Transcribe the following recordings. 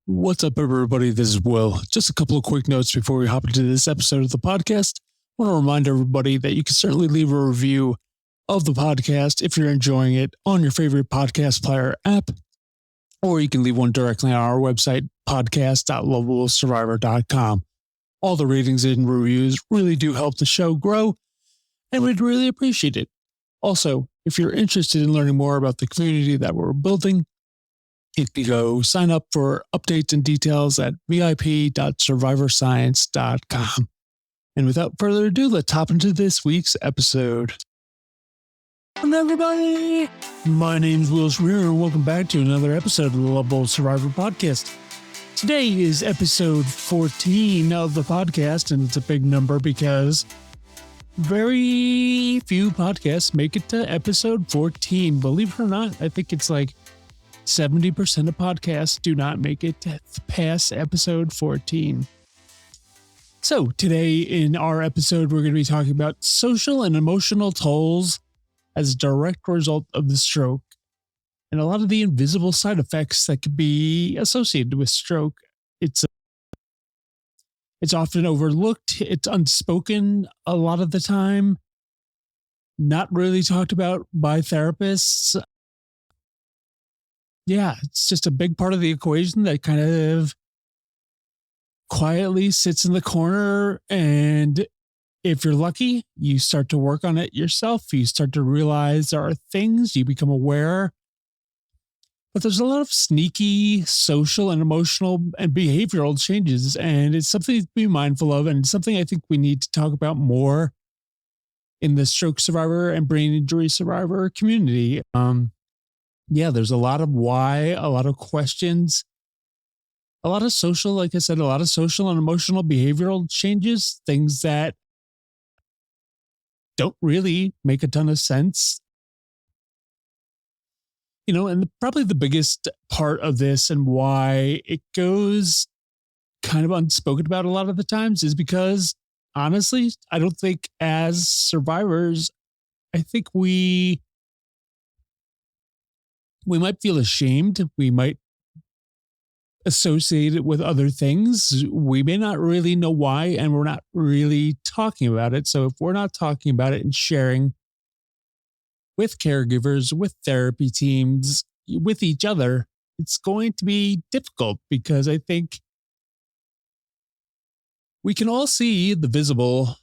What's up, everybody? This is Will. Just a couple of quick notes before we hop into this episode of the podcast. I want to remind everybody that you can certainly leave a review of the podcast if you're enjoying it on your favorite podcast player app, or you can leave one directly on our website, podcast.lovablesurvivor.com. All the ratings and reviews really do help the show grow, and we'd really appreciate it. Also, if you're interested in learning more about the community that we're building, you can go sign up for updates and details at vip.survivorscience.com. And without further ado, let's hop into this week's episode. Hello, everybody. My name's Will Schreier, and welcome back to another episode of the Lovable Survivor podcast. Today is episode 14 of the podcast, and it's a big number because very few podcasts make it to episode 14. Believe it or not, I think it's like 70% of podcasts do not make it past episode 14. So today in our episode, we're going to be talking about social and emotional tolls as a direct result of the stroke and a lot of the invisible side effects that could be associated with stroke. It's often overlooked. It's unspoken a lot of the time, not really talked about by therapists. Yeah, it's just a big part of the equation that kind of quietly sits in the corner. And if you're lucky, you start to work on it yourself. You start to realize there are things, you become aware. But there's a lot of sneaky social and emotional and behavioral changes. And it's something to be mindful of. And something I think we need to talk about more in the stroke survivor and brain injury survivor community. Yeah, there's a lot of why, a lot of questions, a lot of social, like I said, a lot of social and emotional behavioral changes, things that don't really make a ton of sense. You know, and probably the biggest part of this and why it goes kind of unspoken about a lot of the times is because, honestly, I don't think as survivors, I think we might feel ashamed. We might associate it with other things. We may not really know why, and we're not really talking about it. So if we're not talking about it and sharing with caregivers, with therapy teams, with each other, it's going to be difficult because I think we can all see the visible,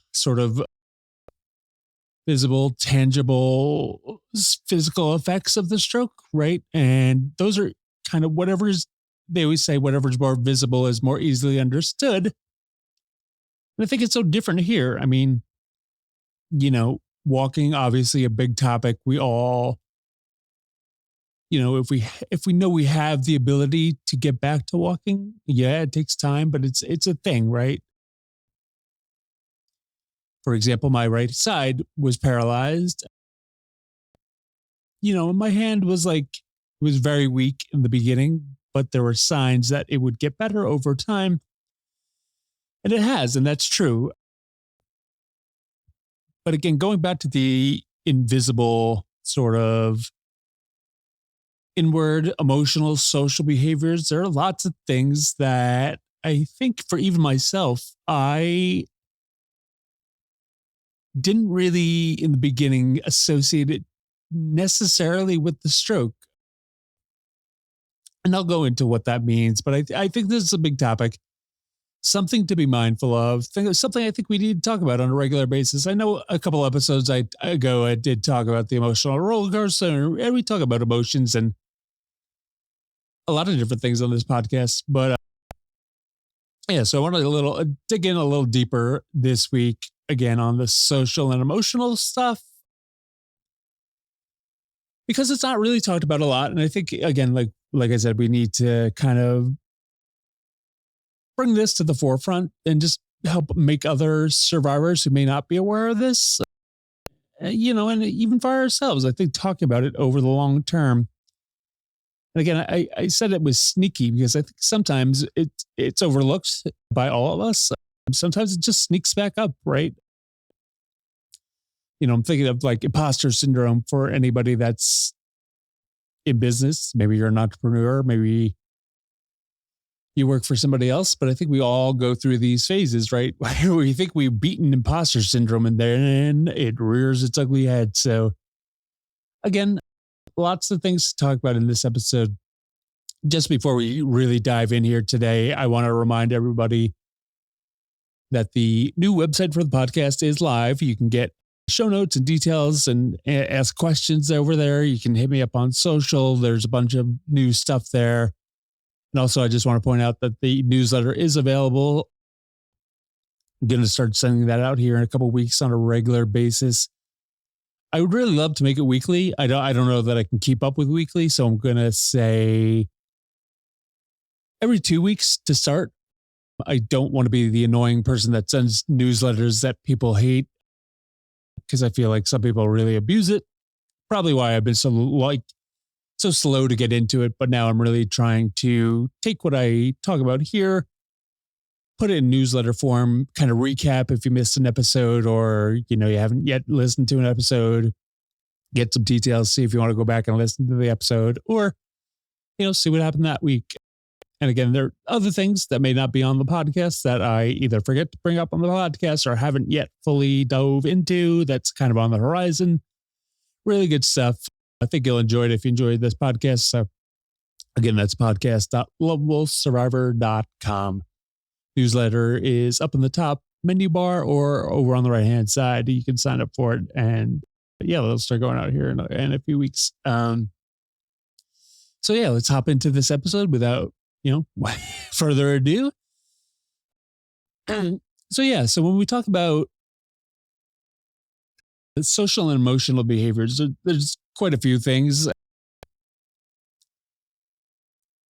tangible, physical effects of the stroke, right? And those are kind of they always say whatever's more visible is more easily understood. And I think it's so different here. I mean, walking, obviously a big topic. We all, if we know we have the ability to get back to walking, yeah, it takes time, but it's a thing, right? For example, my right side was paralyzed. My hand was very weak in the beginning, but there were signs that it would get better over time. And it has, and that's true. But again, going back to the invisible sort of inward emotional social behaviors, there are lots of things that I think for even myself, I didn't really in the beginning associate it necessarily with the stroke. And I'll go into what that means, but I think this is a big topic, something to be mindful of, something I think we need to talk about on a regular basis. I know a couple episodes ago, I did talk about the emotional roller coaster, and we talk about emotions and a lot of different things on this podcast. But yeah, so I want to dig in a little deeper this week, again, on the social and emotional stuff, because it's not really talked about a lot. And I think, again, like I said, we need to kind of bring this to the forefront and just help make other survivors who may not be aware of this, and even for ourselves, I think talking about it over the long term. And again, I said it was sneaky because I think sometimes it's overlooked by all of us. Sometimes it just sneaks back up, right? I'm thinking of like imposter syndrome for anybody that's in business. Maybe you're an entrepreneur. Maybe you work for somebody else, but I think we all go through these phases, right? Where we think we've beaten imposter syndrome and then it rears its ugly head. So, again, lots of things to talk about in this episode. Just before we really dive in here today, I want to remind everybody that the new website for the podcast is live. You can get show notes and details and ask questions over there. You can hit me up on social. There's a bunch of new stuff there. And also, I just want to point out that the newsletter is available. I'm going to start sending that out here in a couple of weeks on a regular basis. I would really love to make it weekly. I don't know that I can keep up with weekly, so I'm going to say every 2 weeks to start. I don't want to be the annoying person that sends newsletters that people hate, because I feel like some people really abuse it. Probably why I've been so slow to get into it, but now I'm really trying to take what I talk about here, put it in newsletter form, kind of recap if you missed an episode or, you haven't yet listened to an episode, get some details, see if you want to go back and listen to the episode or, see what happened that week. And again, there are other things that may not be on the podcast that I either forget to bring up on the podcast or haven't yet fully dove into. That's kind of on the horizon. Really good stuff. I think you'll enjoy it if you enjoyed this podcast. So again, that's podcast.lovablesurvivor.com. Newsletter is up in the top menu bar or over on the right-hand side. You can sign up for it. And yeah, they'll start going out here in a few weeks. So yeah, let's hop into this episode without, further ado. So when we talk about social and emotional behaviors, there's quite a few things.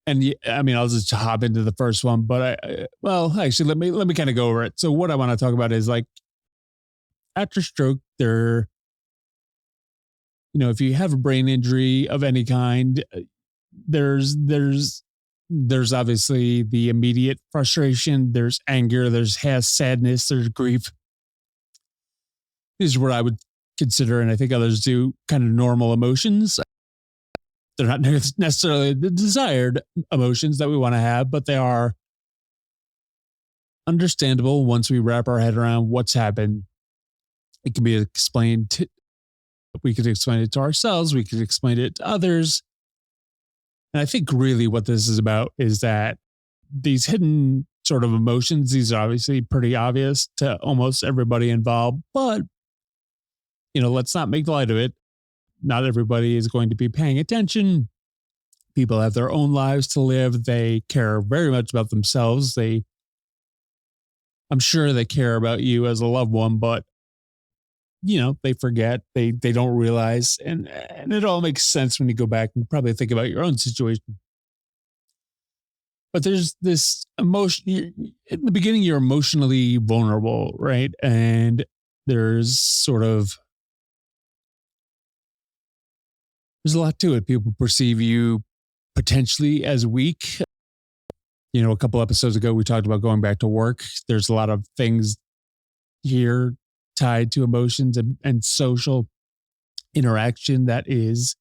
And I'll just hop into the first one, but actually, let me kind of go over it. So what I want to talk about is like after stroke, if you have a brain injury of any kind, there's obviously the immediate frustration, there's anger, there's sadness, there's grief. These are what I would consider, and I think others do, kind of normal emotions. They're not necessarily the desired emotions that we want to have, but they are understandable once we wrap our head around what's happened. It can be explained. We could explain it to ourselves. We could explain it to others. And I think really what this is about is that these hidden sort of emotions, these are obviously pretty obvious to almost everybody involved, but, let's not make light of it. Not everybody is going to be paying attention. People have their own lives to live. They care very much about themselves. I'm sure they care about you as a loved one, but they forget, they don't realize, and it all makes sense when you go back and probably think about your own situation. But there's this emotion in the beginning, you're emotionally vulnerable, right? And there's a lot to it. People perceive you potentially as weak. A couple episodes ago, we talked about going back to work. There's a lot of things here tied to emotions and social interaction that is,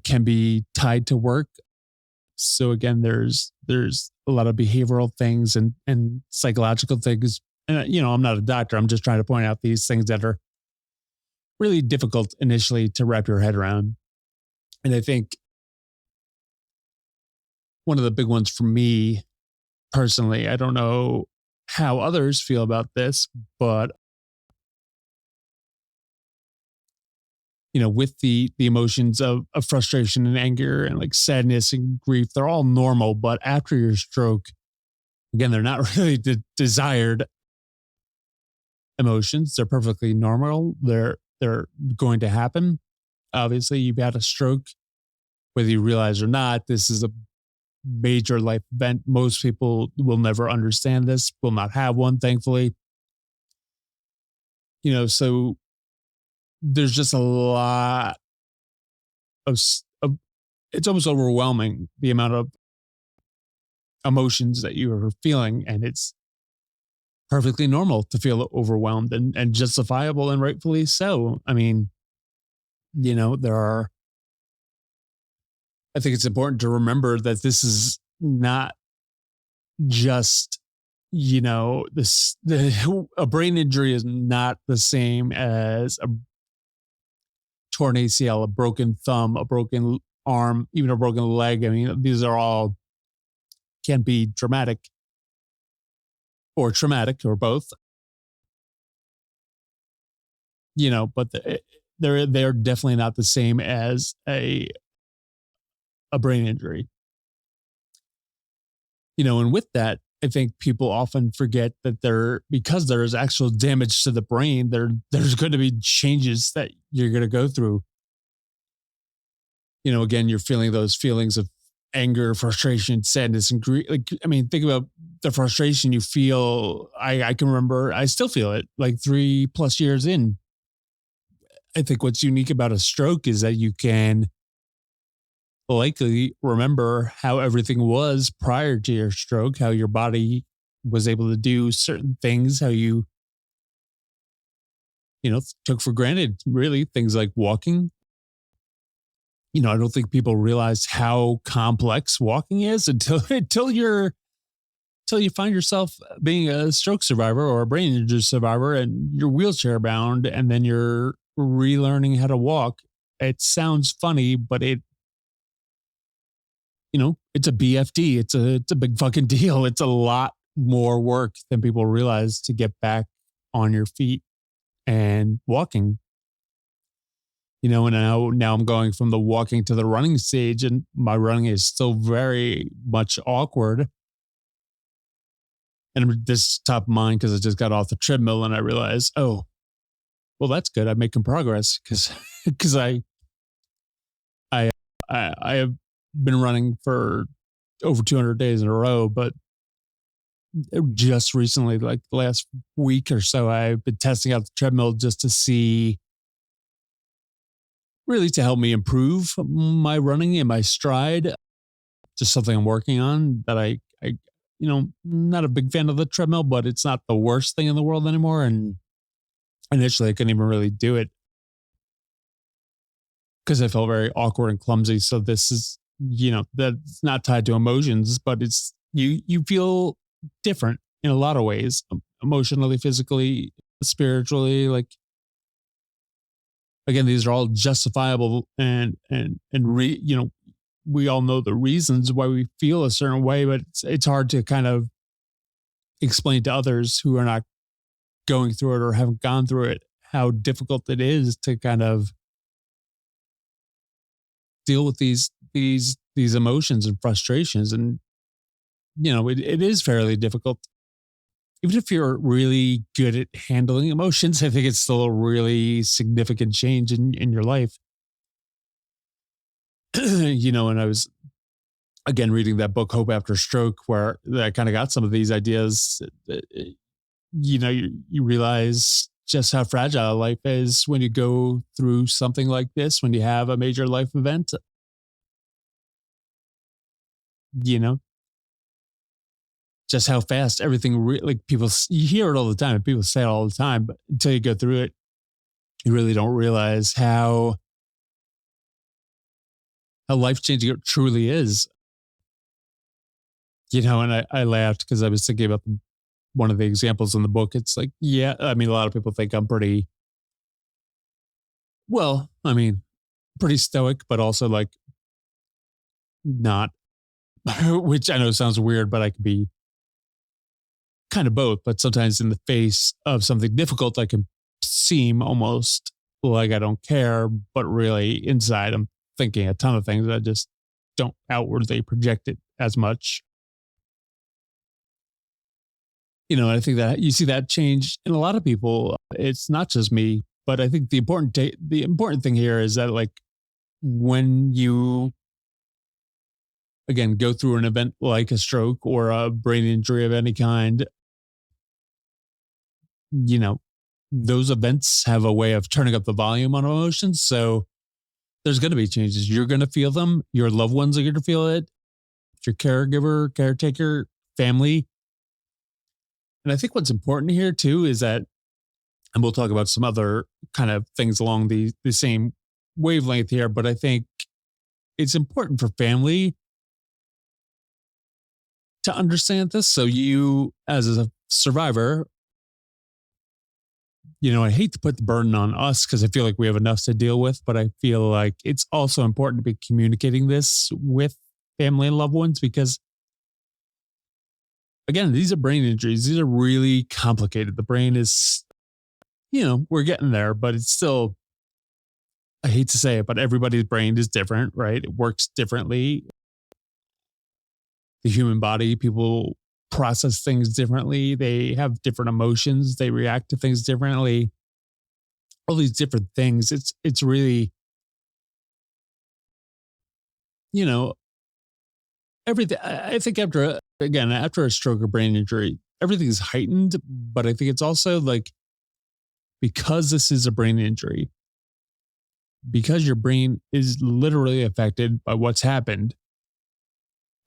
can be tied to work. So again, there's a lot of behavioral things and psychological things. And, I'm not a doctor. I'm just trying to point out these things that are really difficult initially to wrap your head around. And I think one of the big ones for me personally, I don't know how others feel about this, but with the emotions of frustration and anger and like sadness and grief, they're all normal. But after your stroke, again, they're not really desired emotions. They're perfectly normal. They're going to happen. Obviously, you've had a stroke, whether you realize or not. This is a major life event. Most people will never understand this, will not have one, thankfully. So there's just a lot of it's almost overwhelming, the amount of emotions that you are feeling. And it's perfectly normal to feel overwhelmed and justifiable and rightfully so. I think it's important to remember that this is not just, a brain injury is not the same as a torn ACL, a broken thumb, a broken arm, even a broken leg. I mean, these are all can be dramatic or traumatic or both, but they're definitely not the same as a brain injury. And with that, I think people often forget that because there's actual damage to the brain, there's going to be changes that you're going to go through. Again, you're feeling those feelings of anger, frustration, sadness, and grief. Like, I mean, think about the frustration you feel. I can remember, I still feel it like 3+ years in. I think what's unique about a stroke is that you can likely remember how everything was prior to your stroke, how your body was able to do certain things, how took for granted, really, things like walking. I don't think people realize how complex walking is until you find yourself being a stroke survivor or a brain injury survivor and you're wheelchair bound and then you're relearning how to walk. It sounds funny, but it's a BFD. It's a big fucking deal. It's a lot more work than people realize to get back on your feet and walking. And now I'm going from the walking to the running stage, and my running is still very much awkward. And this top of mind because I just got off the treadmill and I realized, oh, well, that's good. I'm making progress because I have been running for over 200 days in a row, but just recently, like the last week or so, I've been testing out the treadmill just to see, really to help me improve my running and my stride. Just something I'm working on that not a big fan of the treadmill, but it's not the worst thing in the world anymore. And initially I couldn't even really do it because I felt very awkward and clumsy. So this is, that's not tied to emotions, but it's, you feel different in a lot of ways, emotionally, physically, spiritually. Like, again, these are all justifiable we all know the reasons why we feel a certain way, but it's hard to kind of explain to others who are not going through it or haven't gone through it, how difficult it is to kind of deal with these emotions and frustrations. And, it is fairly difficult. Even if you're really good at handling emotions, I think it's still a really significant change in your life. And I was again reading that book, Hope After Stroke, where I kind of got some of these ideas. You realize just how fragile life is when you go through something like this, when you have a major life event. You know, just how fast everything, like you hear it all the time, and people say it all the time, but until you go through it, you really don't realize how life changing it truly is. And I laughed because I was thinking about one of the examples in the book. It's like, yeah, I mean, a lot of people think I'm pretty stoic, but also like not, which I know sounds weird, but I can be kind of both. But sometimes in the face of something difficult, I can seem almost like I don't care, but really inside I'm thinking a ton of things. I just don't outwardly project it as much. I think that you see that change in a lot of people. It's not just me, but I think the important thing here is that, like, when you again go through an event like a stroke or a brain injury of any kind, you know, those events have a way of turning up the volume on emotions. So there's going to be changes. You're going to feel them. Your loved ones are going to feel it. Your caregiver, caretaker, family. And I think what's important here too is that, and we'll talk about some other kind of things along the same wavelength here, but I think it's important for family to understand this. So you, as a survivor, I hate to put the burden on us because I feel like we have enough to deal with, but I feel like it's also important to be communicating this with family and loved ones because, again, these are brain injuries. These are really complicated. The brain is, we're getting there, but it's still, I hate to say it, but everybody's brain is different, right? It works differently. The human body, people process things differently. They have different emotions. They react to things differently. All these different things. It's really, you know, everything. I think after a stroke or brain injury, everything is heightened. But I think it's also like because this is a brain injury, because your brain is literally affected by what's happened.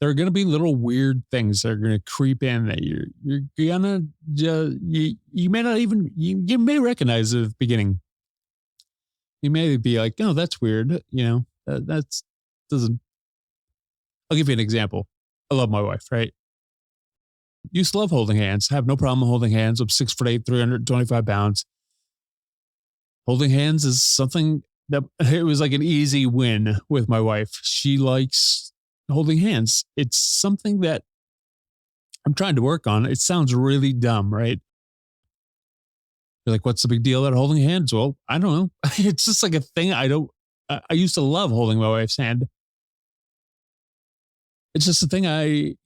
There are going to be little weird things that are going to creep in that you're gonna just you may not even you may recognize it at the beginning. You may be like, oh, that's weird. That's doesn't. I'll give you an example. I love my wife, right? Used to love holding hands. Have no problem holding hands. I'm 6'8", 325 pounds. Holding hands is something that it was like an easy win with my wife. She likes holding hands. It's something that I'm trying to work on. It sounds really dumb, right? You're like, what's the big deal about holding hands? Well, I don't know. It's just like a thing. I used to love holding my wife's hand. It's just a thing I'm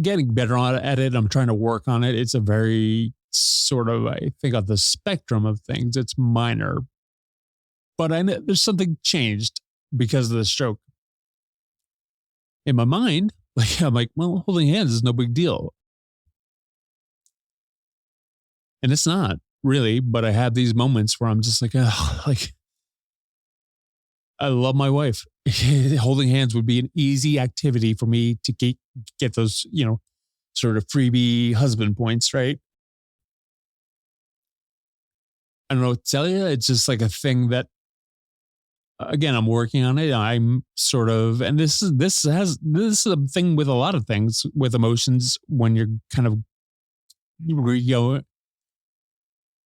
getting better at it. I'm trying to work on it. It's a very sort of, I think on the spectrum of things, it's minor, but I know there's something changed because of the stroke in my mind. Like, I'm like, well, holding hands is no big deal. And it's not really, but I have these moments where I'm just like, oh, like, I love my wife. Holding hands would be an easy activity for me to get those, sort of freebie husband points, right? I don't know what to tell you. It's just like a thing that, again, I'm working on it. I'm sort of, and this is a thing with a lot of things with emotions when you're kind of,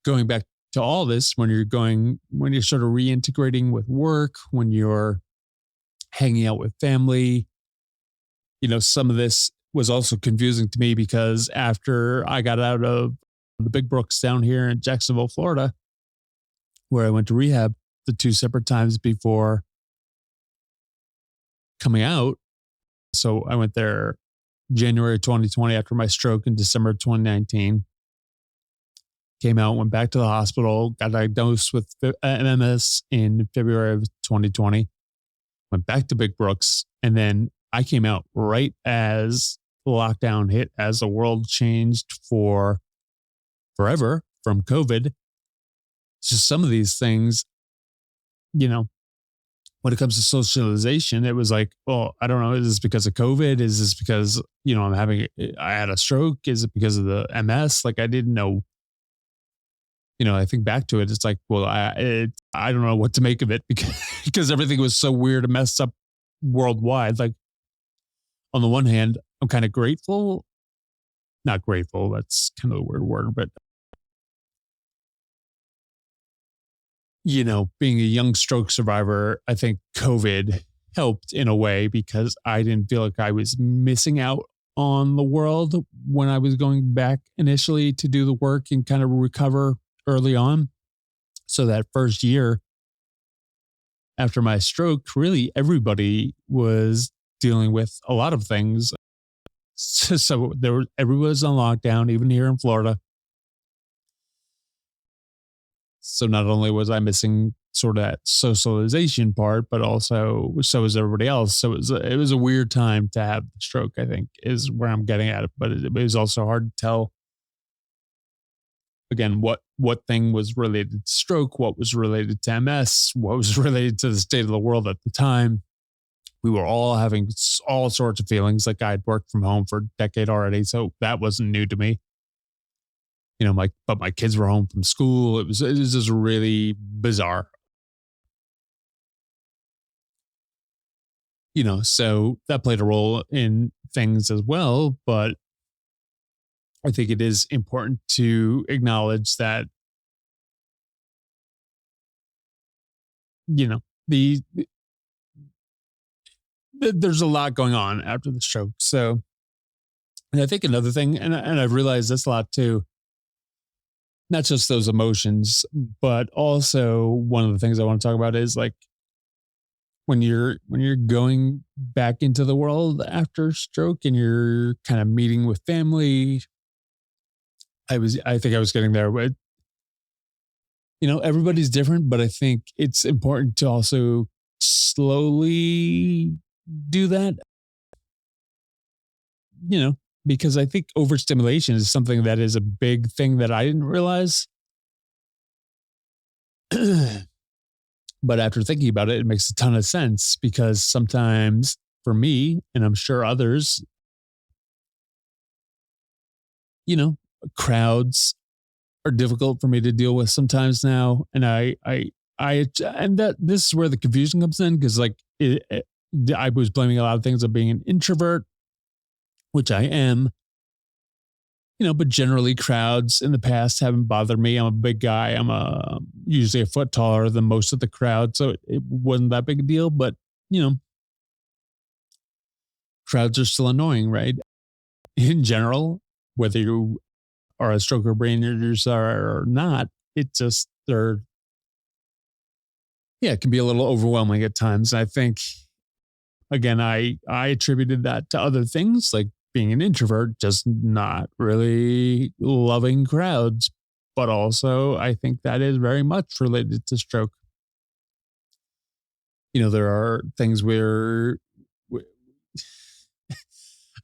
going back to all this, when you're sort of reintegrating with work, when you're hanging out with family, some of this was also confusing to me because after I got out of the Big Brooks down here in Jacksonville, Florida, where I went to rehab the two separate times before coming out. So I went there January 2020 after my stroke in December 2019. Came out, went back to the hospital, got diagnosed with MS in February of 2020, went back to Big Brooks, and then I came out right as the lockdown hit, as the world changed for forever from COVID. So some of these things, when it comes to socialization, it was like, well, I don't know. Is this because of COVID? Is this because, I had a stroke? Is it because of the MS? Like I didn't know. I think back to it, it's like, well, I don't know what to make of it because everything was so weird and messed up worldwide. Like on the one hand, I'm kind of grateful, not grateful. That's kind of a weird word, but being a young stroke survivor, I think COVID helped in a way because I didn't feel like I was missing out on the world when I was going back initially to do the work and kind of recover early on. So that first year after my stroke, really everybody was dealing with a lot of things. So everyone was on lockdown, even here in Florida. So not only was I missing sort of that socialization part, but also so was everybody else. So it was a weird time to have the stroke, I think, is where I'm getting at it. But it was also hard to tell, again, what thing was related to stroke, what was related to MS, what was related to the state of the world at the time. We were all having all sorts of feelings. Like I'd worked from home for a decade already, so that wasn't new to me. But my kids were home from school. It was just really bizarre. So that played a role in things as well. But I think it is important to acknowledge that, you know, there's a lot going on after the stroke. So, and I think another thing, and I've realized this a lot too, not just those emotions, but also one of the things I want to talk about is like when you're going back into the world after stroke and you're kind of meeting with family. I think I was getting there, but everybody's different, but I think it's important to also slowly do that, you know, because I think overstimulation is something that is a big thing that I didn't realize. But after thinking about it, it makes a ton of sense because sometimes for me, and I'm sure others, you know, crowds are difficult for me to deal with sometimes now. And and that this is where the confusion comes in because I was blaming a lot of things of being an introvert, which I am, but generally crowds in the past haven't bothered me. I'm a big guy. Usually a foot taller than most of the crowd. So it wasn't that big a deal, but you know, crowds are still annoying, right? In general, whether you are a stroke or brain injuries or not, they're, yeah, it can be a little overwhelming at times. And I think, again, I attributed that to other things like being an introvert, just not really loving crowds. But also, I think that is very much related to stroke. There are things where,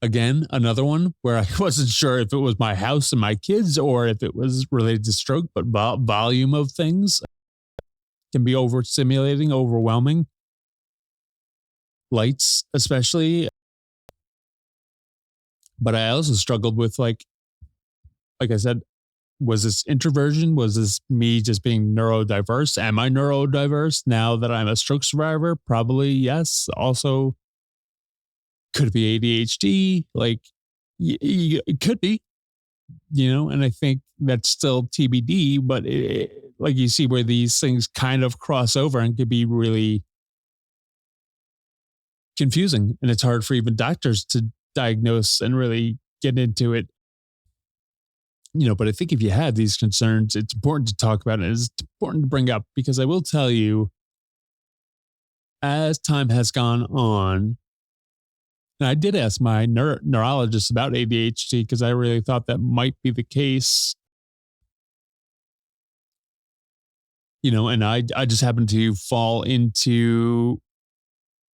again, another one where I wasn't sure if it was my house and my kids or if it was related to stroke, but volume of things can be overstimulating, overwhelming. Lights, especially. But I also struggled with like I said, was this introversion? Was this me just being neurodiverse? Am I neurodiverse now that I'm a stroke survivor? Probably yes. Also, could it be ADHD? Like, it could be, and I think that's still TBD, but like you see where these things kind of cross over and could be really confusing. And it's hard for even doctors to diagnose and really get into it. But I think if you have these concerns, it's important to talk about it. It's important to bring up because I will tell you, as time has gone on, and I did ask my neurologist about ADHD because I really thought that might be the case, and I just happened to fall into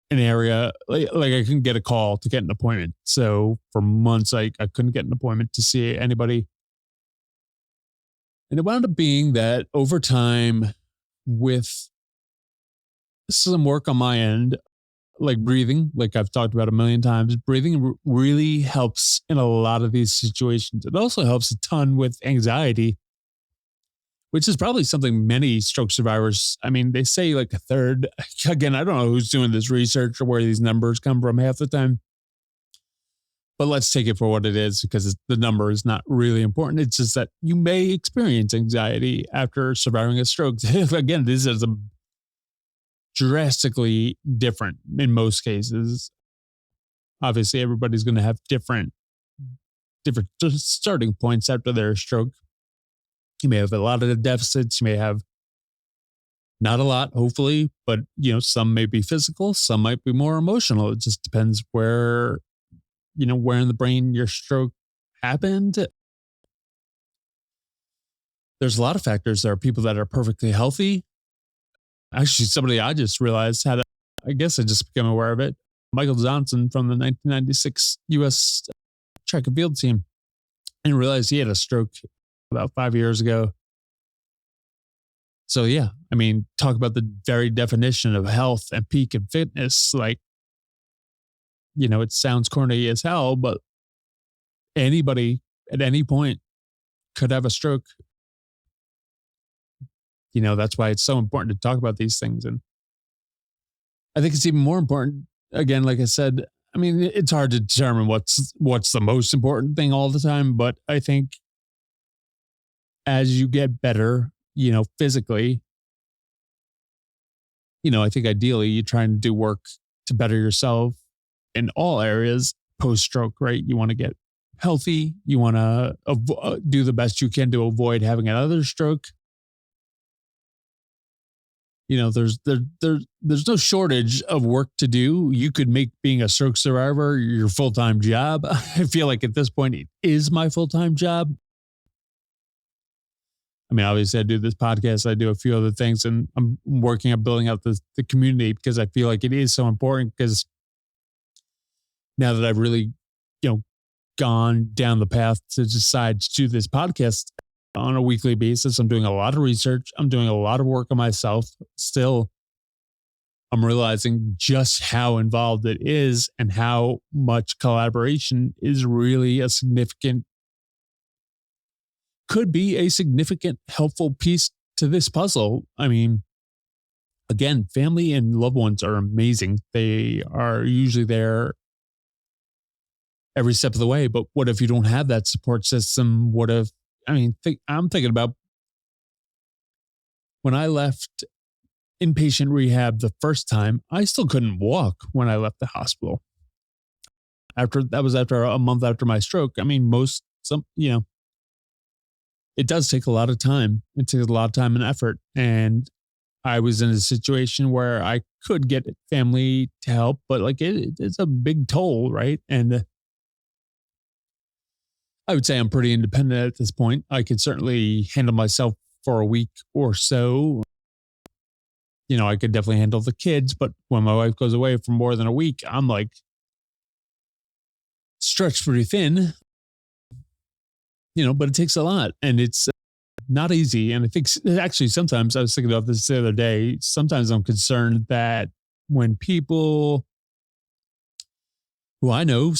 an area like I couldn't get a call to get an appointment. So for months, I couldn't get an appointment to see anybody. And it wound up being that over time, with some work on my end, like breathing, like I've talked about a million times, breathing really helps in a lot of these situations. It also helps a ton with anxiety, which is probably something many stroke survivors, I mean, they say like a third. Again, I don't know who's doing this research or where these numbers come from half the time. But let's take it for what it is because the number is not really important. It's just that you may experience anxiety after surviving a stroke. Again, this is a drastically different in most cases. Obviously, everybody's going to have different starting points after their stroke. You may have a lot of deficits. You may have not a lot, hopefully, but some may be physical, some might be more emotional. It just depends where in the brain your stroke happened. There's a lot of factors. There are people that are perfectly healthy. Actually, somebody I just realized I guess I just became aware of it. Michael Johnson from the 1996 U.S. track and field team. And realized he had a stroke about 5 years ago. So yeah, I mean, talk about the very definition of health and peak and fitness. Like, it sounds corny as hell, but anybody at any point could have a stroke. That's why it's so important to talk about these things. And I think it's even more important again, like I said, I mean, it's hard to determine what's the most important thing all the time, but I think as you get better, physically, I think ideally you're trying to do work to better yourself in all areas post stroke, right? You want to get healthy. You want to do the best you can to avoid having another stroke. There's no shortage of work to do. You could make being a stroke survivor your full-time job. I feel like at this point it is my full-time job. I mean, obviously I do this podcast, I do a few other things, and I'm working on building out the community because I feel like it is so important, because now that I've really, you know, gone down the path to decide to do this podcast on a weekly basis, I'm doing a lot of research. I'm doing a lot of work on myself. Still, I'm realizing just how involved it is and how much collaboration is really could be a significant, helpful piece to this puzzle. I mean, again, family and loved ones are amazing. They are usually there every step of the way. But what if you don't have that support system? What if, I'm thinking about when I left inpatient rehab the first time, I still couldn't walk when I left the hospital. After a month after my stroke. I mean, it does take a lot of time. It takes a lot of time and effort. And I was in a situation where I could get family to help, but like it's a big toll, right? And I would say I'm pretty independent at this point. I could certainly handle myself for a week or so. I could definitely handle the kids, but when my wife goes away for more than a week, I'm like stretched pretty thin, but it takes a lot, and it's not easy. And I think actually sometimes, I was thinking about this the other day, sometimes I'm concerned that when people who I know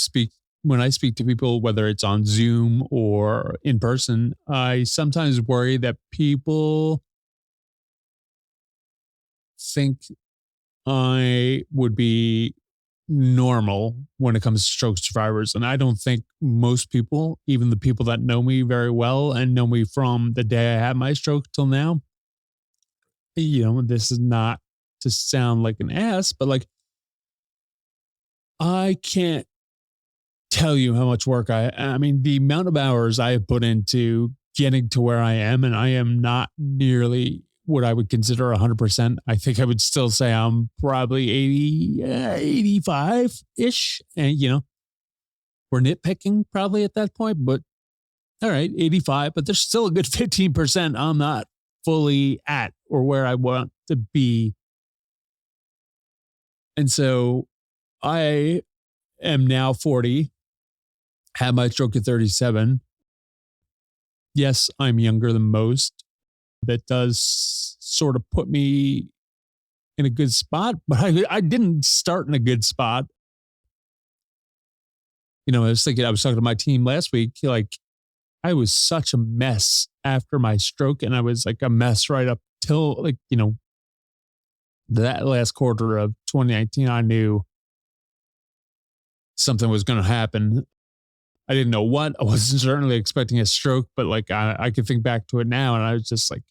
when I speak to people, whether it's on Zoom or in person, I sometimes worry that people think I would be normal when it comes to stroke survivors. And I don't think most people, even the people that know me very well and know me from the day I had my stroke till now, this is not to sound like an ass, but like, I can't tell you how much work I mean, the amount of hours I have put into getting to where I am, and I am not nearly what I would consider 100%. I think I would still say I'm probably 80, 85 ish. And, we're nitpicking probably at that point, but all right, 85, but there's still a good 15% I'm not fully at or where I want to be. And so I am now 40, had my stroke at 37. Yes, I'm younger than most. That does sort of put me in a good spot, but I didn't start in a good spot. I was talking to my team last week, like I was such a mess after my stroke, and I was like a mess right up till that last quarter of 2019. I knew something was going to happen. I didn't know what. I wasn't certainly expecting a stroke, but like I could think back to it now, and I was just like,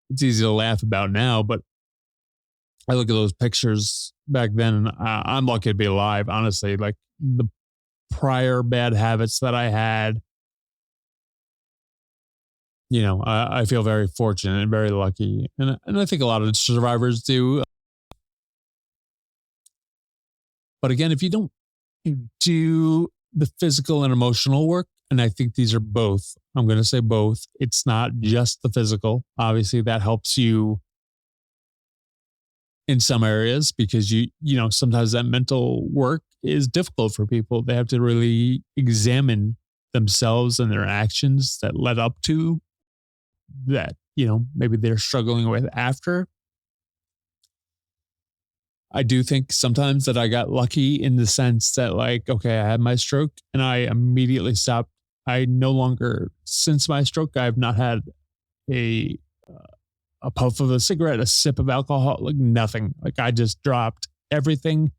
it's easy to laugh about now, but I look at those pictures back then, and I'm lucky to be alive, honestly. Like the prior bad habits that I had, I feel very fortunate and very lucky. And I think a lot of survivors do. But again, if you don't do the physical and emotional work, and I think these are both, I'm going to say both. It's not just the physical. Obviously, that helps you in some areas because sometimes that mental work is difficult for people. They have to really examine themselves and their actions that led up to that, maybe they're struggling with after. I do think sometimes that I got lucky in the sense that like, okay, I had my stroke and I immediately stopped. I no longer, since my stroke, I've not had a a puff of a cigarette, a sip of alcohol, like nothing. Like I just dropped everything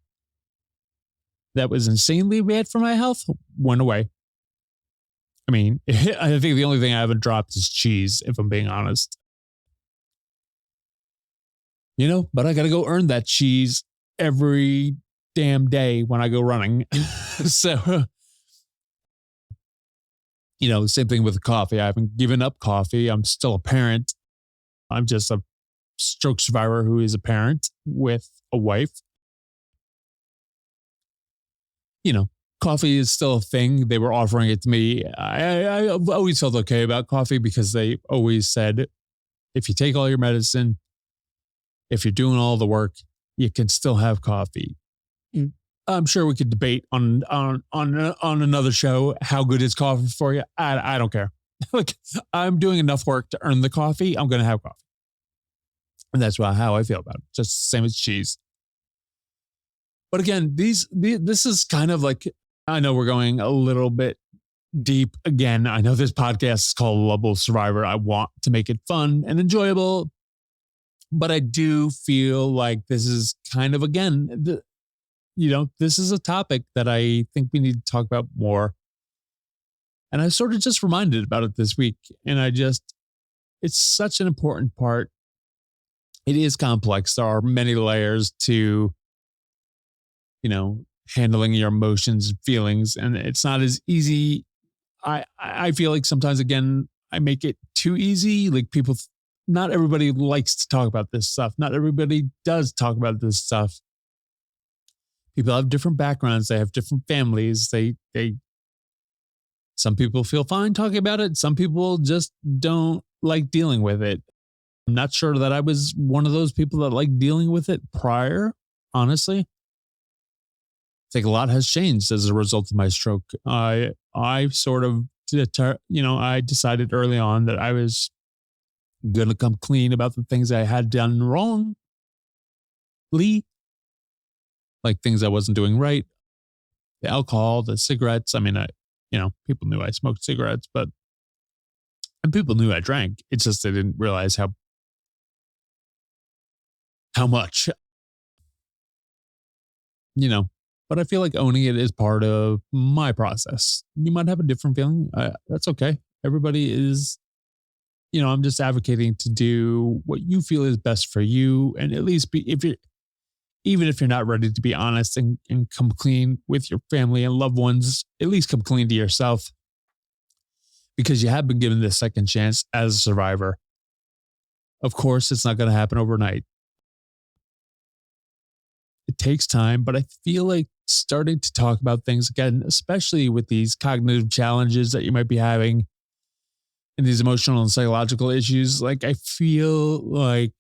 that was insanely bad for my health, went away. I mean, I think the only thing I haven't dropped is cheese, if I'm being honest. But I got to go earn that cheese every damn day when I go running. So, same thing with the coffee. I haven't given up coffee. I'm still a parent. I'm just a stroke survivor who is a parent with a wife. Coffee is still a thing. They were offering it to me. I've always felt okay about coffee because they always said, if you take all your medicine, if you're doing all the work, you can still have coffee. I'm sure we could debate on another show how good is coffee for you. I don't care. Like I'm doing enough work to earn the coffee. I'm going to have coffee, and that's how I feel about it. Just the same as cheese. But again, this is kind of like, I know we're going a little bit deep again. I know this podcast is called Lovable Survivor. I want to make it fun and enjoyable, but I do feel like this is kind of, again, this is a topic that I think we need to talk about more. And I sort of just reminded about it this week. And it's such an important part. It is complex. There are many layers to, handling your emotions and feelings. And it's not as easy. I feel like sometimes, again, I make it too easy. Like not everybody likes to talk about this stuff. Not everybody does talk about this stuff. People have different backgrounds. They have different families. Some people feel fine talking about it. Some people just don't like dealing with it. I'm not sure that I was one of those people that like dealing with it prior, honestly. I think a lot has changed as a result of my stroke. I sort of, I decided early on that I was going to come clean about the things I had done wrongly, like things I wasn't doing right, the alcohol, the cigarettes. I mean, people knew I smoked cigarettes, and people knew I drank. It's just they didn't realize how much, But I feel like owning it is part of my process. You might have a different feeling. That's okay. Everybody is, I'm just advocating to do what you feel is best for you. And at least even if you're not ready to be honest and come clean with your family and loved ones, at least come clean to yourself, because you have been given this second chance as a survivor. Of course, it's not going to happen overnight. It takes time, but I feel like starting to talk about things again, especially with these cognitive challenges that you might be having and these emotional and psychological issues, like I feel like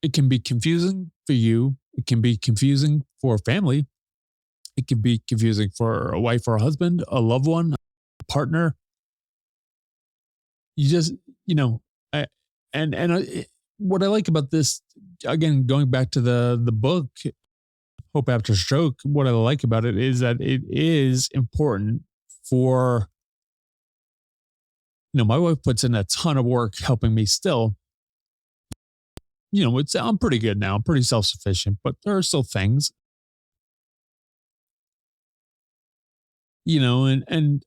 it can be confusing for you. It can be confusing for family. It can be confusing for a wife or a husband, a loved one, a partner. You just, what I like about this, again, going back to the book, Hope After Stroke, what I like about it is that it is important for, my wife puts in a ton of work helping me still. I'm pretty good now. I'm pretty self-sufficient, but there are still things, and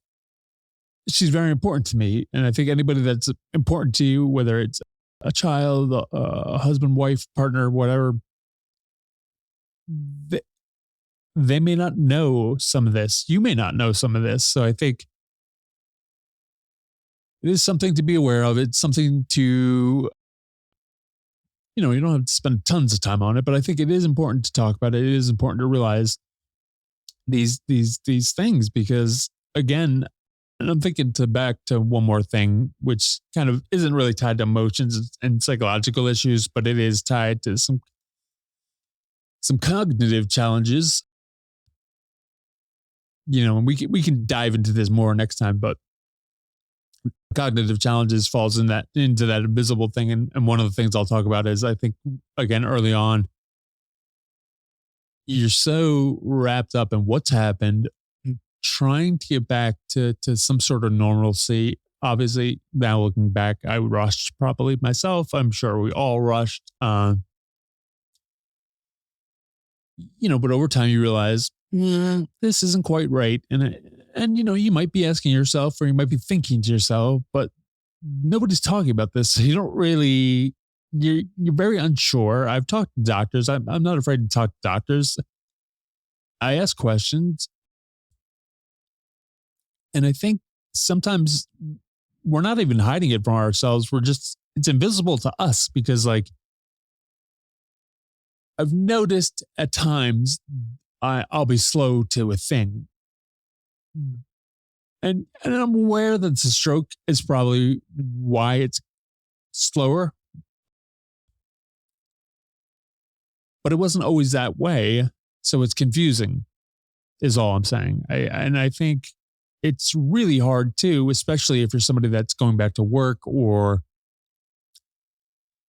she's very important to me. And I think anybody that's important to you, whether it's a child, a husband, wife, partner, whatever, they may not know some of this. You may not know some of this. So I think it is something to be aware of. It's something to, you don't have to spend tons of time on it, but I think it is important to talk about it. It is important to realize these things, because again, and I'm thinking back to one more thing, which kind of isn't really tied to emotions and psychological issues, but it is tied to some cognitive challenges. And we can dive into this more next time, but cognitive challenges falls into that invisible thing. And one of the things I'll talk about is, I think, again, early on, you're so wrapped up in what's happened, trying to get back to some sort of normalcy obviously, now looking back, I rushed probably myself. I'm sure we all rushed. But over time you realize, this isn't quite right. And you might be asking yourself, or you might be thinking to yourself, but nobody's talking about this. So you don't really, you're very unsure. I've talked to doctors. I'm not afraid to talk to doctors. I ask questions. And I think sometimes we're not even hiding it from ourselves. It's invisible to us because, like, I've noticed at times I'll be slow to a thing. And I'm aware that the stroke is probably why it's slower, but it wasn't always that way. So it's confusing, is all I'm saying. I think it's really hard too, especially if you're somebody that's going back to work, or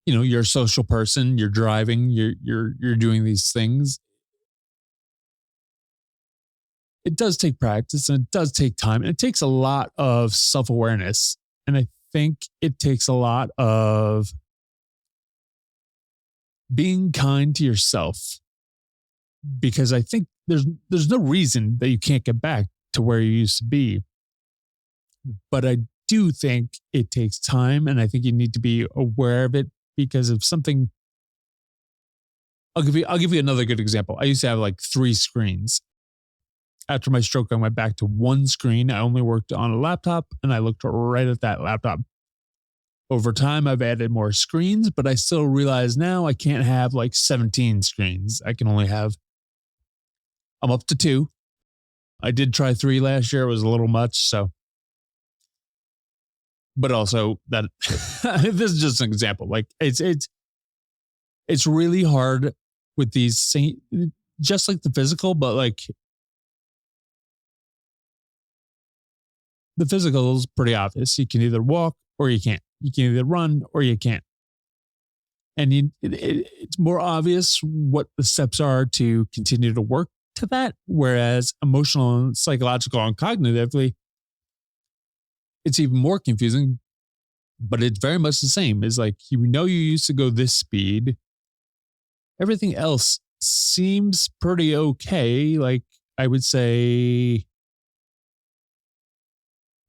you're a social person, you're driving, you're doing these things. It does take practice, and it does take time, and it takes a lot of self-awareness. And I think it takes a lot of being kind to yourself, because I think there's no reason that you can't get back to where you used to be. But I do think it takes time, and I think you need to be aware of it, because of something. I'll give you another good example. I used to have like 3 screens. After my stroke, I went back to 1 screen. I only worked on a laptop, and I looked right at that laptop. Over time, I've added more screens, but I still realize now I can't have like 17 screens. I can only have, I'm up to 2. I did try 3 last year. It was a little much. So, but also that this is just an example. Like it's really hard with these, just like the physical, but like the physical is pretty obvious. You can either walk or you can't. You can either run or you can't. And it's more obvious what the steps are to continue to work to that. Whereas emotional and psychological and cognitively, it's even more confusing, but it's very much the same. It's like, you used to go this speed. Everything else seems pretty okay. Like, I would say,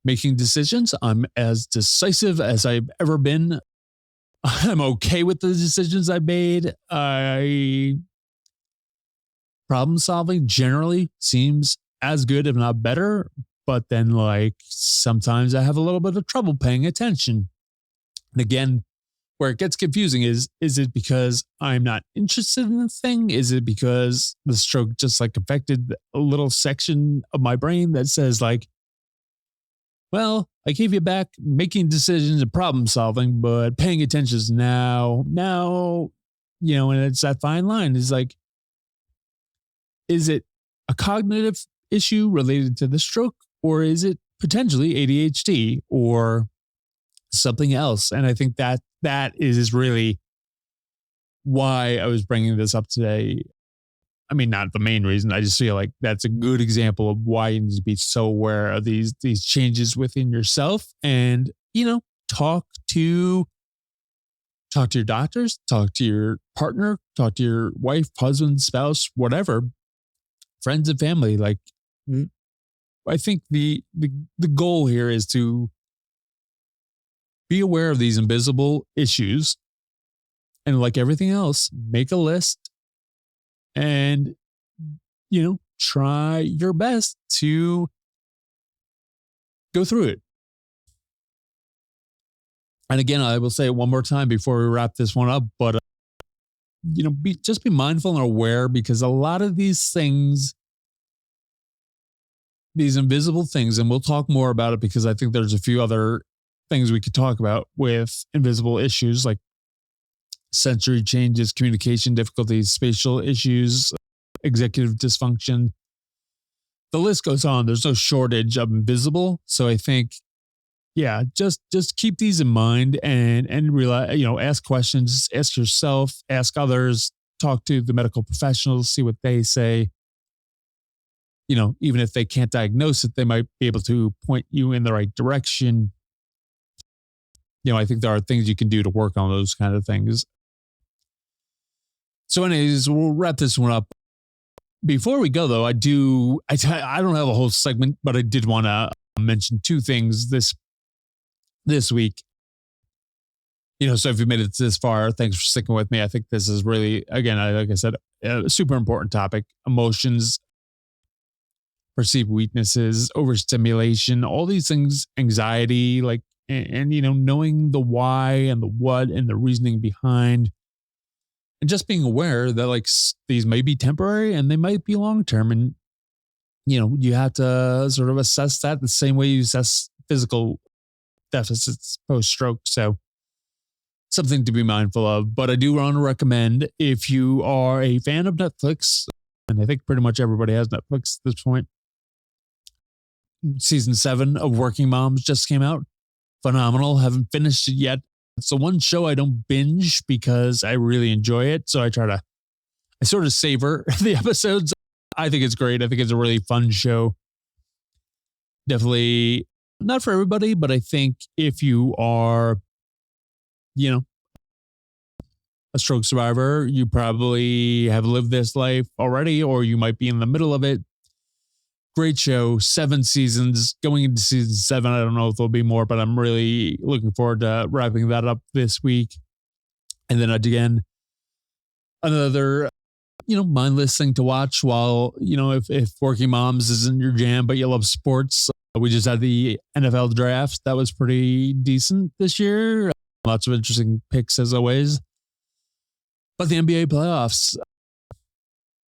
making decisions, I'm as decisive as I've ever been. I'm okay with the decisions I made. Problem solving generally seems as good, if not better. But then, like, sometimes I have a little bit of trouble paying attention. And again, where it gets confusing is it because I'm not interested in the thing? Is it because the stroke just like affected a little section of my brain that says, like, well, I gave you back making decisions and problem solving, but paying attention is now, and it's that fine line. Is like, is it a cognitive issue related to the stroke, or is it potentially ADHD or something else? And I think that is really why I was bringing this up today. I mean, not the main reason. I just feel like that's a good example of why you need to be so aware of these changes within yourself, and talk to your doctors, talk to your partner, talk to your wife, husband, spouse, whatever, friends and family. Like, I think the goal here is to be aware of these invisible issues, and like everything else, make a list and, try your best to go through it. And again, I will say it one more time before we wrap this one up, but, just be mindful and aware, because a lot of these things, these invisible things, and we'll talk more about it because I think there's a few other things we could talk about with invisible issues, like sensory changes, communication difficulties, spatial issues, executive dysfunction. The list goes on. There's no shortage of invisible. So I think, yeah, just keep these in mind, and realize, ask questions, ask yourself, ask others, talk to the medical professionals, see what they say. Even if they can't diagnose it, they might be able to point you in the right direction. I think there are things you can do to work on those kind of things. So anyways, we'll wrap this one up. Before we go though, I don't have a whole segment, but I did want to mention two things this week. So if you made it this far, thanks for sticking with me. I think this is really, again, like I said, a super important topic. Emotions, perceived weaknesses, overstimulation, all these things, anxiety, and knowing the why and the what and the reasoning behind, and just being aware that these may be temporary and they might be long term. And, you have to sort of assess that the same way you assess physical deficits post stroke. So something to be mindful of. But I do want to recommend, if you are a fan of Netflix, and I think pretty much everybody has Netflix at this point, season 7 of Working Moms just came out. Phenomenal. Haven't finished it yet. It's the one show I don't binge because I really enjoy it. So I sort of savor the episodes. I think it's great. I think it's a really fun show. Definitely not for everybody, but I think if you are, a stroke survivor, you probably have lived this life already, or you might be in the middle of it. Great show, 7 seasons, going into season 7. I don't know if there'll be more, but I'm really looking forward to wrapping that up this week. And then again, another, mindless thing to watch while, if Working Moms isn't your jam, but you love sports. We just had the NFL draft. That was pretty decent this year. Lots of interesting picks as always. But the NBA playoffs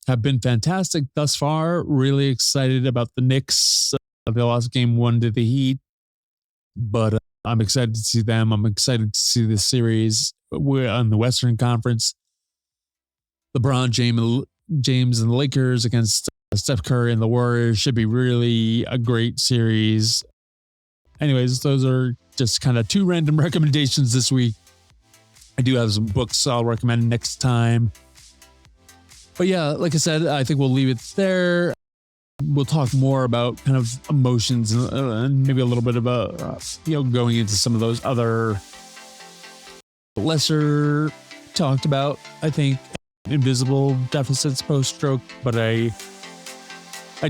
have been fantastic thus far. Really excited about the Knicks. They lost game 1 to the Heat, but I'm excited to see them. I'm excited to see the series. We're on the Western Conference. LeBron James and the Lakers against Steph Curry and the Warriors should be really a great series. Anyways, those are just kind of 2 random recommendations this week. I do have some books I'll recommend next time. But yeah, like I said, I think we'll leave it there. We'll talk more about kind of emotions and maybe a little bit about, going into some of those other lesser talked about, I think, invisible deficits post-stroke. But I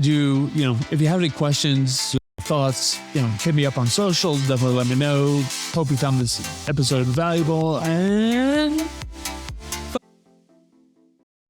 do, if you have any questions, thoughts, hit me up on social. Definitely let me know. Hope you found this episode valuable, and